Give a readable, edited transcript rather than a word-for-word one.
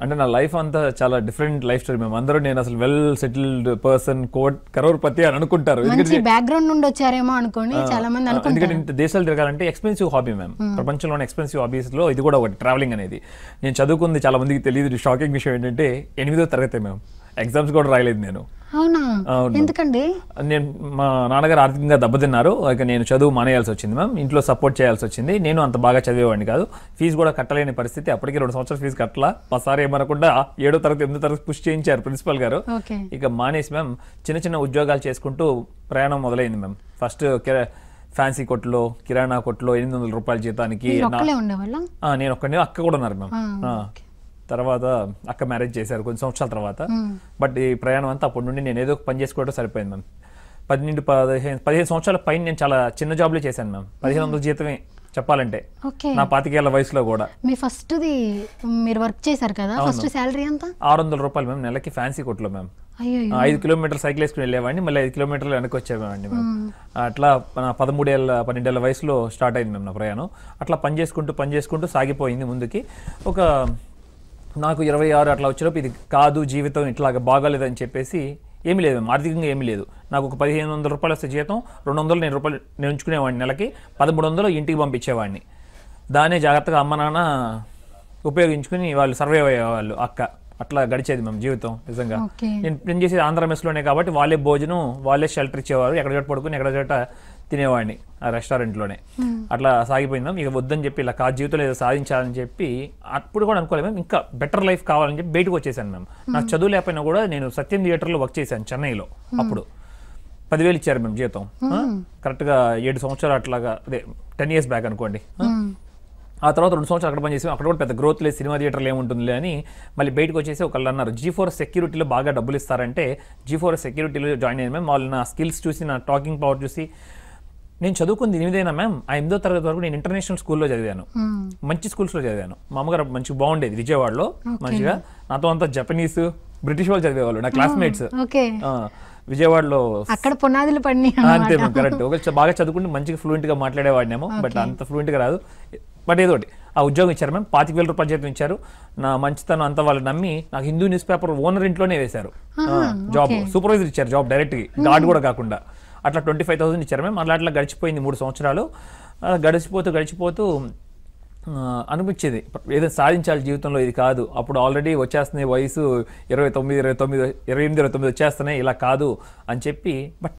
అంటే నా లైఫ్ అంతా చాలా డిఫరెంట్ లైఫ్ స్టైల్. మేము అందరూ నేను అసలు వెల్ సెటిల్డ్ పర్సన్, కరోర్పతి అని అనుకుంటారు. మంచి బ్యాక్గ్రౌండ్ నుండి వచ్చారేమో అనుకోండి చాలా మంది అనుకుంటారు. ఎందుకంటే ఇంత దేశాలు తిరగాలంటే ఎక్స్పెన్సివ్ హాబీ మ్యామ్. ప్రపంచంలోని ఎక్స్పెన్సివ్ హాబీస్ లో ఇది కూడా ఒకటి, ట్రావెలింగ్ అనేది. నేను చదువుకుంది చాలా మందికి తెలియదు. షాకింగ్ విషయం ఏంటంటే 8వ తరగతి మ్యామ్. ఎగ్జామ్స్ కూడా రాయలేదు నేను. అవునా? ఎందుకండి? నేను మా నాన్నగారు ఆర్థికంగా దెబ్బతిన్నారు. ఇక నేను చదువు మానేయాల్సి వచ్చింది మ్యామ్. ఇంట్లో సపోర్ట్ చేయాల్సి వచ్చింది. నేను అంత బాగా చదివేవాడిని కాదు. ఫీజు కూడా కట్టలేని పరిస్థితి. అప్పటికి 2 సంవత్సరాల ఫీజు కట్టలా. ఒకసారి ఏమనకుండా 7వ తరగతి 8వ తరగతి పుష్ చేయించారు ప్రిన్సిపల్ గారు. ఇక మానేసి మ్యామ్ చిన్న చిన్న ఉద్యోగాలు చేసుకుంటూ ప్రయాణం మొదలైంది మ్యామ్. ఫస్ట్ ఫ్యాన్సీ కొట్లో, కిరాణా కొట్లో 800 రూపాయల జీతానికి నేను ఒక్కడే, అక్క కూడా ఉన్నారు మ్యామ్. తర్వాత అక్క మ్యారేజ్ చేశారు కొన్ని సంవత్సరాల తర్వాత. బట్ ఈ ప్రయాణం అంతా అప్పటి నుండి నేను ఏదో ఒక పని చేసుకోవడం సరిపోయింది మ్యామ్. 15 సంవత్సరాల పైన నేను చాలా చిన్న జాబ్లే చేశాను మ్యామ్. 1500 జీతమే చెప్పాలంటే నా 25 ఏళ్ల వయసులో కూడా. మీ ఫస్ట్ మీరు వర్క్ చేశారు కదా, ఫస్ట్ సాలరీ ఎంత? 600 రూపాయలు మ్యామ్ నెలకి ఫ్యాన్సీ కొట్లో మ్యామ్. 5 కిలోమీటర్ సైకిల్ వేసుకుని వెళ్ళేవాడిని, మళ్ళీ 5 కిలోమీటర్లు వెనక్కి వచ్చేవాడిని మ్యామ్. అట్లా నా 12 ఏళ్ళ వయసులో స్టార్ట్ అయింది మ్యామ్ నా ప్రయాణం. అట్లా పని చేసుకుంటూ సాగిపోయింది ముందుకి. ఒక నాకు 26 అట్లా వచ్చేలోపు ఇది కాదు జీవితం, ఇట్లాగా బాగాలేదని చెప్పేసి ఏమీ లేదు మ్యామ్. ఆర్థికంగా ఏమీ లేదు. నాకు ఒక 1500 రూపాయలు వస్తే జీతం, 200 రూపాయలు నేను ఉంచుకునేవాడిని నెలకి, 1300 ఇంటికి పంపించేవాడిని. దానే జాగ్రత్తగా అమ్మ నాన్న ఉపయోగించుకుని వాళ్ళు సర్వైవ్ అయ్యేవాళ్ళు. అక్క అట్లా గడిచేది మేము జీవితం. నిజంగా నేను చేసేది ఆంధ్ర మెస్లోనే కాబట్టి వాళ్ళే భోజనం, వాళ్ళే షెల్టర్ ఇచ్చేవారు. ఎక్కడ చోట పడుకుని ఎక్కడ చోట తినేవాడిని ఆ రెస్టారెంట్లోనే. అట్లా సాగిపోయింది మ్యామ్. ఇక వద్దని చెప్పి ఇలా జీవితంలో ఏదో సాధించాలని చెప్పి అప్పుడు కూడా అనుకోలేదు మ్యామ్. ఇంకా బెటర్ లైఫ్ కావాలని చెప్పి బయటకు వచ్చేసాను మ్యామ్. నాకు చదువు లేకపోయినా కూడా నేను సత్యం థియేటర్లో వర్క్ చేశాను చెన్నైలో. అప్పుడు 10,000 ఇచ్చారు మేము జీతం. కరెక్ట్గా 7 సంవత్సరాలు అట్లాగా, అదే 10 years బ్యాక్ అనుకోండి. ఆ తర్వాత 2 సంవత్సరాలు అక్కడ పనిచేసాం. అక్కడ కూడా పెద్ద గ్రోత్ లేదు, సినిమా థియేటర్లు ఏముంటుందిలే అని మళ్ళీ బయటకు వచ్చేసి ఒకళ్ళు అన్నారు G4 సెక్యూరిటీలో బాగా డబ్బులు ఇస్తారంటే G4 సెక్యూరిటీలో జాయిన్ అయ్యాను మ్యామ్. వాళ్ళు నా స్కిల్స్ చూసి, నా టాకింగ్ పవర్ చూసి, నేను చదువుకుంది 8వ మ్యామ్. ఆ 8వ తరగతి వరకు నేను ఇంటర్నేషనల్ స్కూల్లో చదివాను, మంచి స్కూల్స్లో చదివాను. మా అమ్మగారు మంచిగా బాగుండేది విజయవాడలో. మంచిగా నాతో అంతా జపనీస్, బ్రిటిష్ వాళ్ళు చదివేవాళ్ళు నా క్లాస్మేట్స్. విజయవాడలో అక్కడ పునాదులు పడినాయి. అంతే మ్యామ్, కరెక్ట్. ఒక బాగా చదువుకుంటే మంచిగా ఫ్లూయెంట్గా మాట్లాడేవాడినేమో, బట్ అంత ఫ్లూయెంట్గా రాదు. బట్ ఏదోటి ఆ ఉద్యోగం ఇచ్చారు మ్యామ్. 25,000 రూపాయల జీతం ఇచ్చారు. నా మంచితనం అంతా వాళ్ళు నమ్మి నాకు హిందూ న్యూస్ పేపర్ ఓనర్ ఇంట్లోనే వేశారు జాబ్. సూపర్వైజర్ ఇచ్చారు జాబ్ డైరెక్ట్గా, గార్డ్ కూడా కాకుండా. అట్లా 25,000 ఇచ్చారు మ్యామ్. అట్లా గడిచిపోయింది 3 సంవత్సరాలు. గడిచిపోతూ అనిపించేది ఏదో సాధించాలి జీవితంలో, ఇది కాదు. అప్పుడు ఆల్రెడీ వచ్చేస్తున్నాయి వయసు 28, 29 వచ్చేస్తున్నాయి, ఇలా కాదు అని చెప్పి. బట్